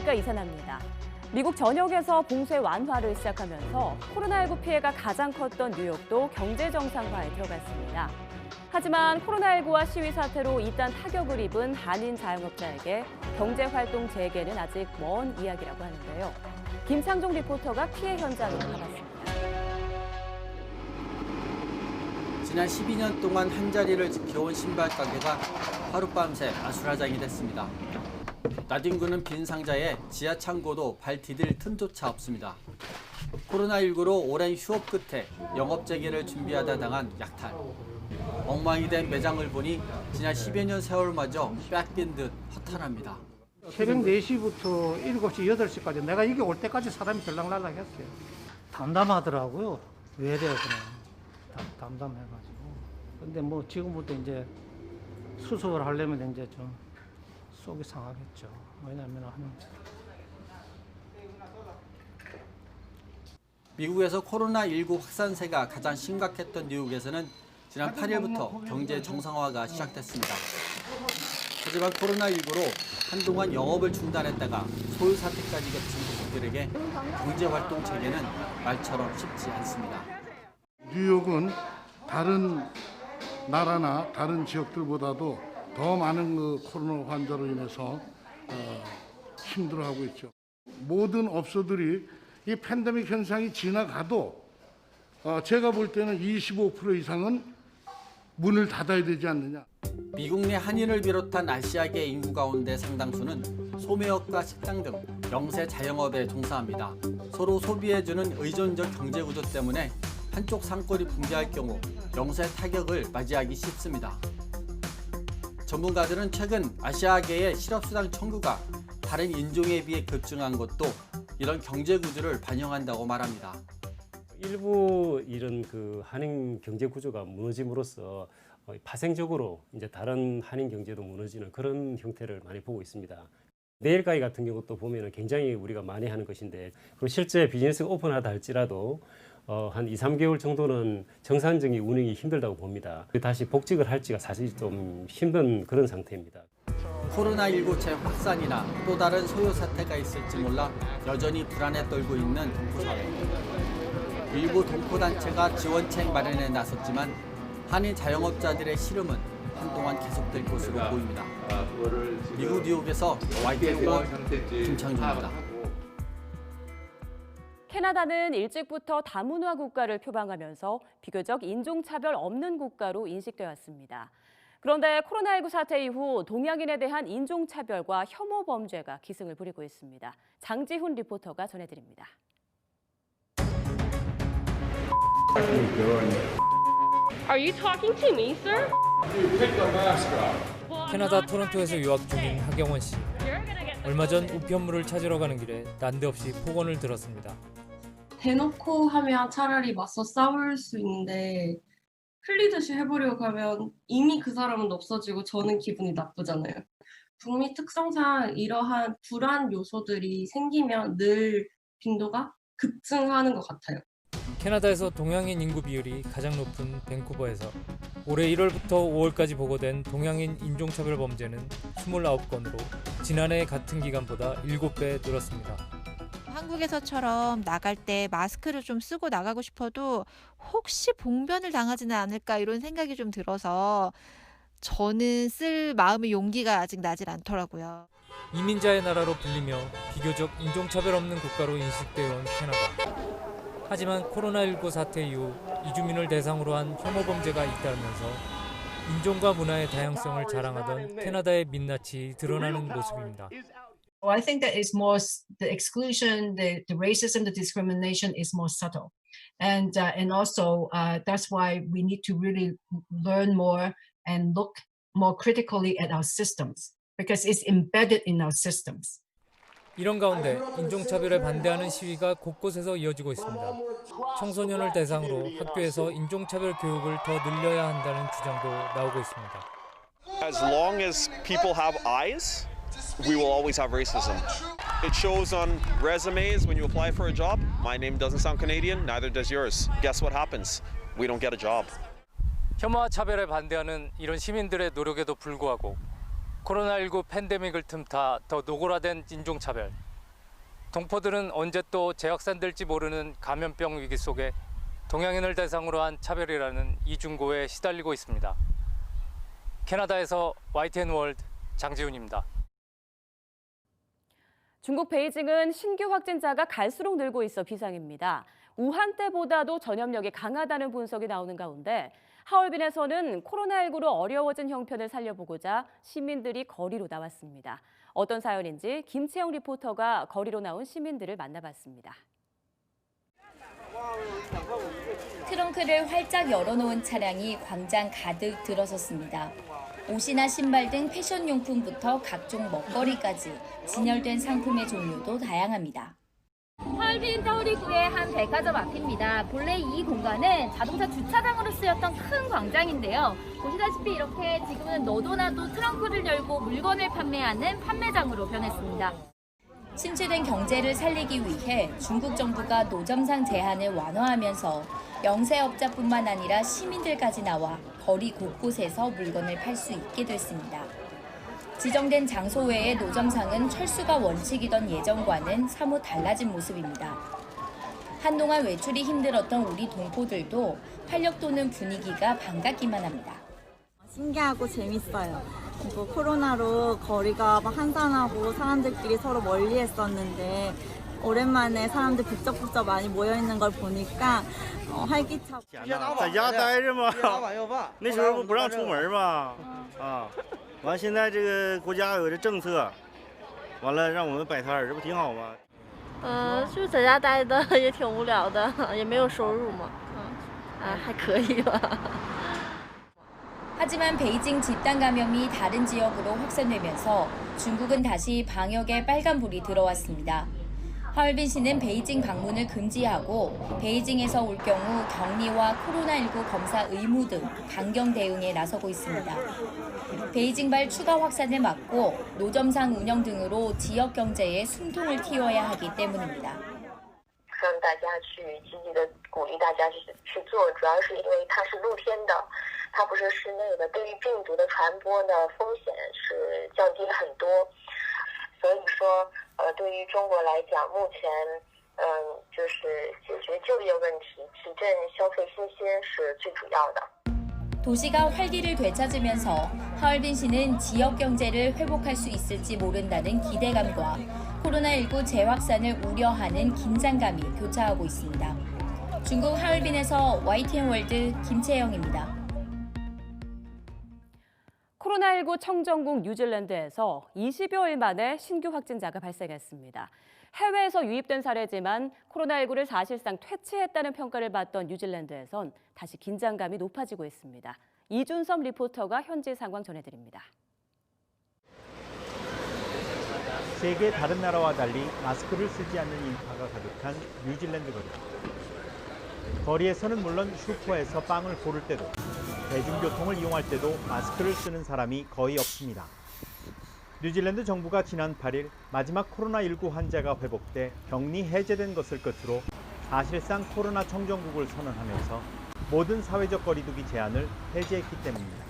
소비가 이산합니다. 미국 전역에서 봉쇄 완화를 시작하면서 코로나19 피해가 가장 컸던 뉴욕도 경제 정상화에 들어갔습니다. 하지만 코로나19와 시위 사태로 이딴 타격을 입은 한인 자영업자에게 경제활동 재개는 아직 먼 이야기라고 하는데요. 김창종 리포터가 피해 현장으로 가봤습니다. 지난 12년 동안 한자리를 지켜온 신발 가게가 하룻밤새 아수라장이 됐습니다. 나뒹구는 빈 상자에 지하 창고도 발 디딜 틈조차 없습니다. 코로나19로 오랜 휴업 끝에 영업 재개를 준비하다 당한 약탈. 엉망이 된 매장을 보니 지난 10여 년 세월마저 뺏긴 듯 허탈합니다. 새벽 4시부터 7시, 8시까지 내가 이게 올 때까지 사람이 들락날락 했어요. 담담하더라고요. 외래요, 그냥. 담담해가지고. 근데 뭐 지금부터 이제 수습을 하려면 이제 좀 속이 상하겠죠. 왜냐면 미국에서 코로나19 확산세가 가장 심각했던 뉴욕에서는 지난 8일부터 경제 정상화가 시작됐습니다. 하지만 코로나19로 한동안 영업을 중단했다가 소유 사태까지 겹친 고객들에게 경제활동 재개는 말처럼 쉽지 않습니다. 뉴욕은 다른 나라나 다른 지역들보다도 더 많은 그 코로나 환자로 인해서 힘들어하고 있죠. 모든 업소들이 이 팬데믹 현상이 지나가도 제가 볼 때는 25% 이상은 문을 닫아야 되지 않느냐. 미국 내 한인을 비롯한 아시아계 인구 가운데 상당수는 소매업과 식당 등 영세 자영업에 종사합니다. 서로 소비해주는 의존적 경제 구조 때문에 한쪽 상권이 붕괴할 경우 영세 타격을 맞이하기 쉽습니다. 전문가들은 최근 아시아계의 실업수당 청구가 다른 인종에 비해 급증한 것도 이런 경제 구조를 반영한다고 말합니다. 일부 이런 한인 경제 구조가 무너짐으로써 파생적으로 이제 다른 한인 경제도 무너지는 그런 형태를 많이 보고 있습니다. 네일 가게 같은 경우도 보면은 굉장히 우리가 많이 하는 것인데, 그리고 실제 비즈니스가 오픈하다 할지라도 한 2, 3개월 정도는 정상적인 운영이 힘들다고 봅니다. 다시 복직을 할지가 사실 좀 힘든 그런 상태입니다. 코로나19 재확산이나 또 다른 소요 사태가 있을지 몰라 여전히 불안에 떨고 있는 동포사회. 일부 동포단체가 지원책 마련에 나섰지만 한인 자영업자들의 시름은 한동안 계속될 것으로 보입니다. 미국 뉴욕에서 YTN 김창준입니다. 캐나다는 일찍부터 다문화 국가를 표방하면서 비교적 인종차별 없는 국가로 인식되어 왔습니다. 그런데 코로나19 사태 이후 동양인에 대한 인종차별과 혐오 범죄가 기승을 부리고 있습니다. 장지훈 리포터가 전해드립니다. Are you talking to me, sir? 캐나다 토론토에서 유학 중인 하경원 씨. 얼마 전 우편물을 찾으러 가는 길에 난데없이 폭언을 들었습니다. 대놓고 하면 차라리 맞서 싸울 수 있는데 흘리듯이 해보려고 하면 이미 그 사람은 없어지고 저는 기분이 나쁘잖아요. 북미 특성상 이러한 불안 요소들이 생기면 늘 빈도가 급증하는 것 같아요. 캐나다에서 동양인 인구 비율이 가장 높은 밴쿠버에서 올해 1월부터 5월까지 보고된 동양인 인종차별 범죄는 29건으로 지난해 같은 기간보다 7배 늘었습니다. 한국에서처럼 나갈 때 마스크를 좀 쓰고 나가고 싶어도 혹시 봉변을 당하지는 않을까 이런 생각이 좀 들어서 저는 쓸 마음의 용기가 아직 나질 않더라고요. 이민자의 나라로 불리며 비교적 인종차별 없는 국가로 인식되어 온 캐나다. 하지만 코로나19 사태 이후 이주민을 대상으로 한 혐오 범죄가 잇따르면서 인종과 문화의 다양성을 자랑하던 캐나다의 민낯이 드러나는 모습입니다. Well, I think that is more the exclusion, the racism, the discrimination is more subtle, and also that's why we need to really learn more and look more critically at our systems because it's embedded in our systems. 이런 가운데 인종차별에 반대하는 시위가 곳곳에서 이어지고 있습니다. 청소년을 대상으로 학교에서 인종차별 교육을 더 늘려야 한다는 주장도 나오고 있습니다. As long as people have eyes, we will always have racism. It shows on resumes when you apply for a job. My name doesn't sound Canadian, neither does yours. Guess what happens? We don't get a job. 혐오와 차별에 반대하는 이런 시민들의 노력에도 불구하고 코로나19 팬데믹을 틈타 더 노골화된 인종차별, 동포들은 언제 또 재확산될지 모르는 감염병 위기 속에 동양인을 대상으로 한 차별이라는 이중고에 시달리고 있습니다. 캐나다에서 YTN 월드 장지훈입니다. 중국 베이징은 신규 확진자가 갈수록 늘고 있어 비상입니다. 우한 때보다도 전염력이 강하다는 분석이 나오는 가운데 하얼빈에서는 코로나19로 어려워진 형편을 살려보고자 시민들이 거리로 나왔습니다. 어떤 사연인지 김채영 리포터가 거리로 나온 시민들을 만나봤습니다. 트렁크를 활짝 열어놓은 차량이 광장 가득 들어섰습니다. 옷이나 신발 등 패션용품부터 각종 먹거리까지 진열된 상품의 종류도 다양합니다. 하얼빈 타우리구의 한 백화점 앞입니다. 본래 이 공간은 자동차 주차장으로 쓰였던 큰 광장인데요. 보시다시피 이렇게 지금은 너도나도 트렁크를 열고 물건을 판매하는 판매장으로 변했습니다. 침체된 경제를 살리기 위해 중국 정부가 노점상 제한을 완화하면서 영세업자뿐만 아니라 시민들까지 나와 거리 곳곳에서 물건을 팔 수 있게 됐습니다. 지정된 장소 외의 노점상은 철수가 원칙이던 예전과는 사뭇 달라진 모습입니다. 한동안 외출이 힘들었던 우리 동포들도 활력 도는 분위기가 반갑기만 합니다. 신기하고 재밌어요. 코로나로 거리가 막 한산하고 사람들끼리 서로 멀리 했었는데 오랜만에 사람들 북적북적 많이 모여있는 걸 보니까 활기차고. 在家待着嘛，那时候不让出门嘛，完现在这个国家有这政策，完了让我们摆摊儿，这不挺好吗？就在家待的也挺无聊的，也没有收入嘛，还可以吧。 하지만 베이징 집단 감염이 다른 지역으로 확산되면서 중국은 다시 방역에 빨간불이 들어왔습니다. 하얼빈시는 베이징 방문을 금지하고 베이징에서 올 경우 격리와 코로나19 검사 의무 등 강경 대응에 나서고 있습니다. 베이징발 추가 확산을 막고 노점상 운영 등으로 지역 경제에 숨통을 틔워야 하기 때문입니다. 让大家去积极的鼓励大家去做，主要是因为它是露天的，它不是室内的，对于病毒的传播的风险是降低了很多。所以说，对于中国来讲，目前就是解决就业问题、提振消费信心是最主要的。 도시가 활기를 되찾으면서 하얼빈시는 지역 경제를 회복할 수 있을지 모른다는 기대감과 코로나19 재확산을 우려하는 긴장감이 교차하고 있습니다. 중국 하얼빈에서 YTN 월드 김채영입니다. 코로나19 청정국 뉴질랜드에서 20여일 만에 신규 확진자가 발생했습니다. 해외에서 유입된 사례지만 코로나19를 사실상 퇴치했다는 평가를 받던 뉴질랜드에선 다시 긴장감이 높아지고 있습니다. 이준섭 리포터가 현지 상황 전해드립니다. 세계 다른 나라와 달리 마스크를 쓰지 않는 인파가 가득한 뉴질랜드 거리. 거리에서는 물론 슈퍼에서 빵을 고를 때도 대중교통을 이용할 때도 마스크를 쓰는 사람이 거의 없습니다. 뉴질랜드 정부가 지난 8일 마지막 코로나19 환자가 회복돼 격리 해제된 것을 끝으로 사실상 코로나 청정국을 선언하면서 모든 사회적 거리두기 제한을 해제했기 때문입니다.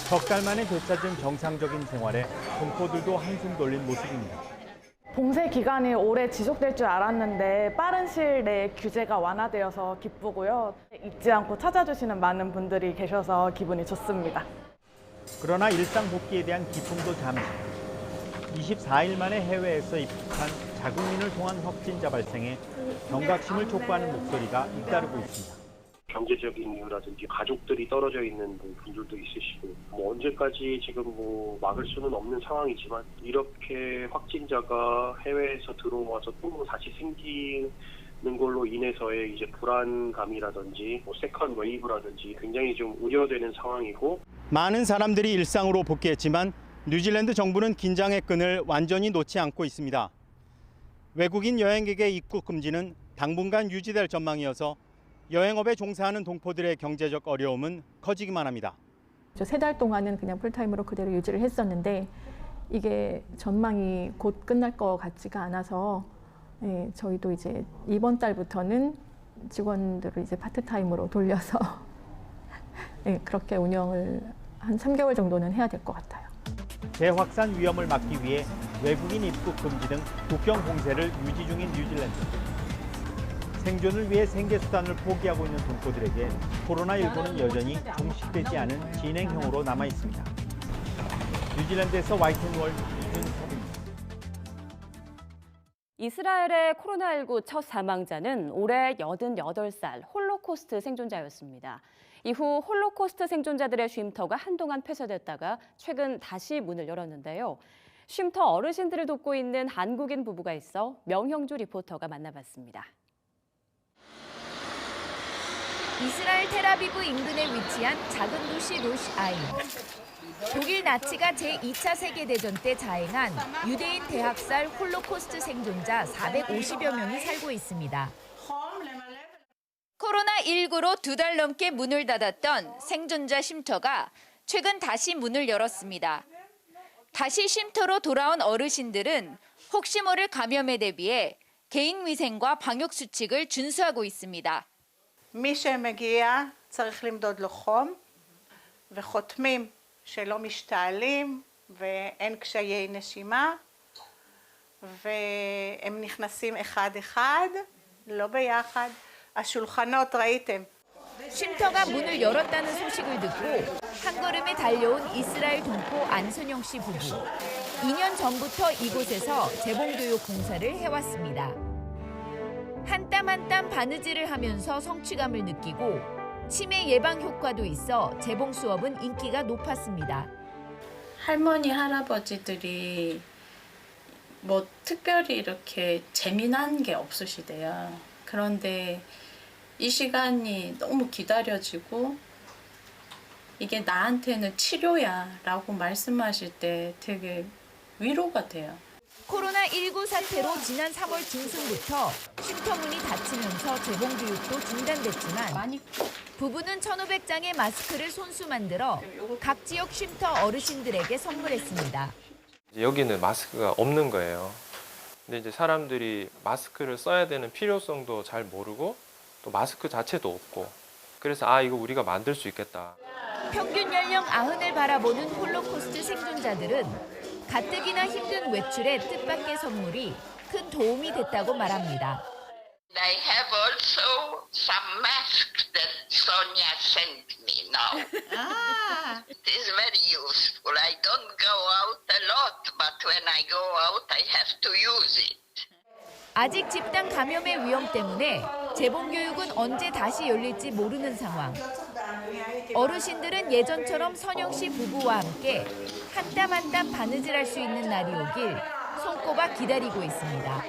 석 달 만에 되찾은 정상적인 생활에 동포들도 한숨 돌린 모습입니다. 봉쇄 기간이 오래 지속될 줄 알았는데 빠른 시일 내에 규제가 완화되어서 기쁘고요. 잊지 않고 찾아주시는 많은 분들이 계셔서 기분이 좋습니다. 그러나 일상 복귀에 대한 기쁨도 잠시. 24일 만에 해외에서 입국한 자국민을 통한 확진자 발생에 경각심을 촉구하는 목소리가 잇따르고 있습니다. 경제적인 이유라든지 가족들이 떨어져 있는 분들도 있으시고 언제까지 지금 막을 수는 없는 상황이지만 이렇게 확진자가 해외에서 들어와서 또 다시 생기는 걸로 인해서의 이제 불안감이라든지 세컨 웨이브라든지 굉장히 좀 우려되는 상황이고 많은 사람들이 일상으로 복귀했지만 뉴질랜드 정부는 긴장의 끈을 완전히 놓지 않고 있습니다. 외국인 여행객의 입국 금지는 당분간 유지될 전망이어서 여행업에 종사하는 동포들의 경제적 어려움은 커지기만 합니다. 3달 동안은 그냥 풀타임으로 그대로 유지를 했었는데 이게 전망이 곧 끝날 것 같지가 않아서 저희도 이제 이번 달부터는 직원들을 이제 파트타임으로 돌려서 그렇게 운영을 한 3개월 정도는 해야 될 것 같아요. 재확산 위험을 막기 위해 외국인 입국 금지 등 국경 봉쇄를 유지 중인 뉴질랜드. 생존을 위해 생계수단을 포기하고 있는 동포들에게 코로나19는 여전히 종식되지 않은 진행형으로 남아 있습니다. 뉴질랜드에서 YTN월드 이준섭입니다. 이스라엘의 코로나19 첫 사망자는 올해 88살 홀로코스트 생존자였습니다. 이후 홀로코스트 생존자들의 쉼터가 한동안 폐쇄됐다가 최근 다시 문을 열었는데요. 쉼터 어르신들을 돕고 있는 한국인 부부가 있어 명형주 리포터가 만나봤습니다. 이스라엘 텔아비브 인근에 위치한 작은 도시 로시아인. 독일 나치가 제2차 세계대전 때 자행한 유대인 대학살 홀로코스트 생존자 450여 명이 살고 있습니다. 코로나19로 2달 넘게 문을 닫았던 생존자 쉼터가 최근 다시 문을 열었습니다. 다시 쉼터로 돌아온 어르신들은 혹시 모를 감염에 대비해 개인 위생과 방역 수칙을 준수하고 있습니다. מי שמגיע צריך למדוד לו חום וחותמים שלא משתעלים ואין קשיי נשימה והם נכנסים אחד-אחד, לא ביחד. השולחנות ראיתם. 쉼터가 문을 열었다는 소식을 듣고 한 걸음에 달려온 이스라엘 동포 안순영 씨 부부. 2년 전부터 이곳에서 재봉교육 봉사를 해왔습니다. 한 땀 한 땀 바느질을 하면서 성취감을 느끼고 치매 예방 효과도 있어 재봉 수업은 인기가 높았습니다. 할머니, 할아버지들이 뭐 특별히 이렇게 재미난 게 없으시대요. 그런데 이 시간이 너무 기다려지고 이게 나한테는 치료야 라고 말씀하실 때 되게 위로가 돼요. 코로나19 사태로 지난 3월 중순부터 쉼터 문이 닫히면서 재봉 교육도 중단됐지만 부부는 1,500장의 마스크를 손수 만들어 각 지역 쉼터 어르신들에게 선물했습니다. 여기는 마스크가 없는 거예요. 근데 이제 사람들이 마스크를 써야 되는 필요성도 잘 모르고 또 마스크 자체도 없고 그래서 이거 우리가 만들 수 있겠다. 평균 연령 90을 바라보는 홀로코스트 생존자들은 가뜩이나 힘든 외출에 뜻밖의 선물이 큰 도움이 됐다고 말합니다. I have also some masks that Sonia sent me now. It is very useful. I don't go out a lot, but when I go out, I have to use it. 아직 집단 감염의 위험 때문에 재봉 교육은 언제 다시 열릴지 모르는 상황. 어르신들은 예전처럼 선영 씨 부부와 함께 한 땀 한 땀 바느질할 수 있는 날이 오길 손꼽아 기다리고 있습니다.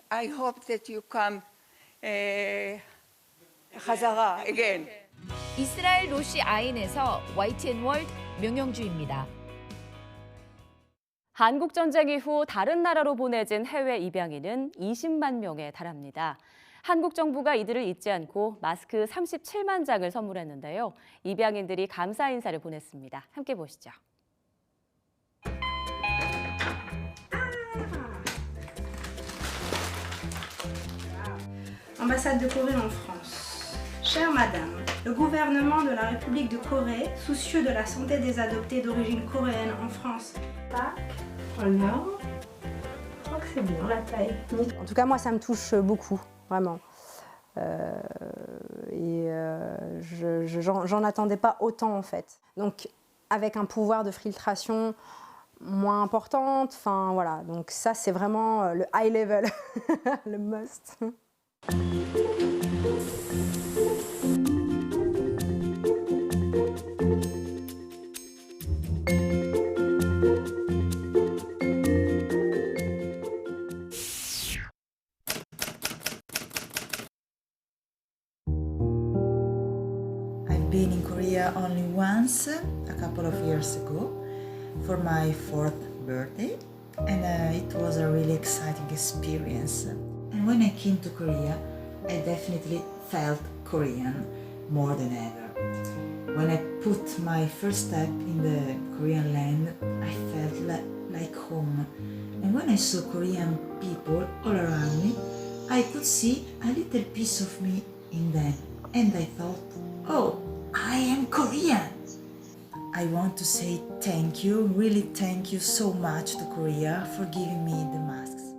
I hope that you come 하자가 again. 이스라엘 로시 아인에서 YTN 월드 명영주입니다. 한국 전쟁 이후 다른 나라로 보내진 해외 입양인은 20만 명에 달합니다. 한국 정부가 이들을 잊지 않고 마스크 37만 장을 선물했는데요. 입양인들이 감사 인사를 보냈습니다. 함께 보시죠. Ambassade de Corée en France. Chère Madame, le gouvernement de la République de Corée, soucieux de la santé des adoptés d'origine coréenne en France. Tac, regarde. Je crois que c'est bien la taille. En tout cas, moi, ça me touche beaucoup, vraiment. J'en attendais pas autant, en fait. Donc, avec un pouvoir de filtration moins importante, enfin voilà. Donc ça, c'est vraiment le high level, le must. I've been in Korea only once, a couple of years ago, for my 4th birthday, and it was a really exciting experience. And when I came to Korea, I definitely felt Korean more than ever. When I put my first step in the Korean land, I felt like home. And when I saw Korean people all around me, I could see a little piece of me in them. And I thought, oh, I am Korean. I want to say thank you, really thank you so much to Korea for giving me the masks.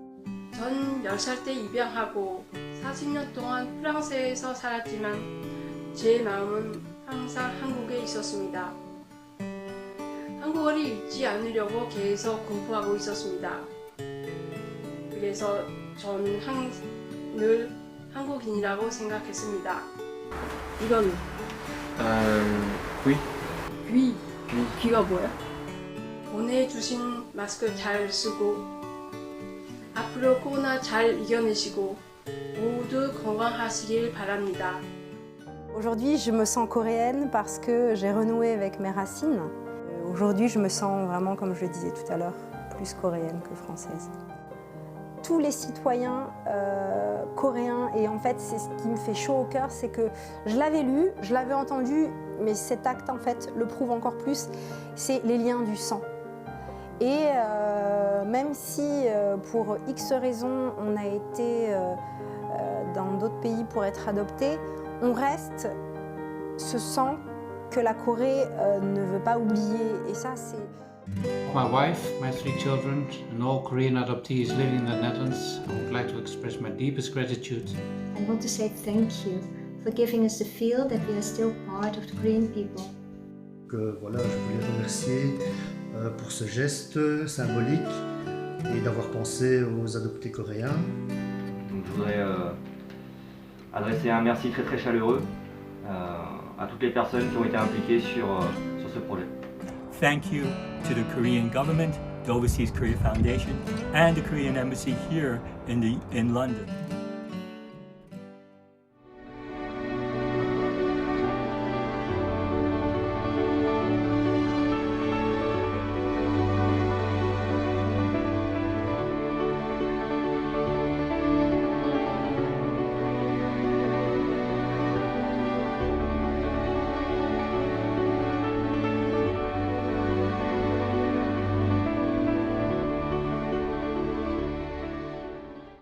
전 10살 때 입양하고 40년 동안 프랑스에서 살았지만 제 마음은 항상 한국에 있었습니다. 한국어를 잊지 않으려고 계속 공부하고 있었습니다. 그래서 저는 늘 한국인이라고 생각했습니다. 이건 귀? 귀? 귀가 뭐야? 보내주신 마스크 잘 쓰고 앞으로 코로나 잘 이겨내시고 모두 건강하시길 바랍니다. Aujourd'hui, je me sens coréenne parce que j'ai renoué avec mes racines. Aujourd'hui, je me sens vraiment, comme je le disais tout à l'heure, plus coréenne que française. Tous les citoyens coréens, et en fait, c'est ce qui me fait chaud au cœur, c'est que je l'avais lu, je l'avais entendu, mais cet acte, en fait, le prouve encore plus, c'est les liens du sang. Et même si, pour X raisons, on a été dans d'autres pays pour être adopté, on reste ce sang que la Corée ne veut pas oublier. Et ça, c'est... My wife, my 3 children, and all Korean adoptees living in the Netherlands, I would like to express my deepest gratitude. I want to say thank you for giving us the feel that we are still part of the Korean people. Voilà, je voulais remercier pour ce geste symbolique et d'avoir pensé aux adoptés coréens. Donc, je voudrais adresser un merci très très chaleureux à toutes les personnes qui ont été impliquées sur ce projet. Thank you to the Korean government, the Overseas Korea Foundation, and the Korean Embassy here in London.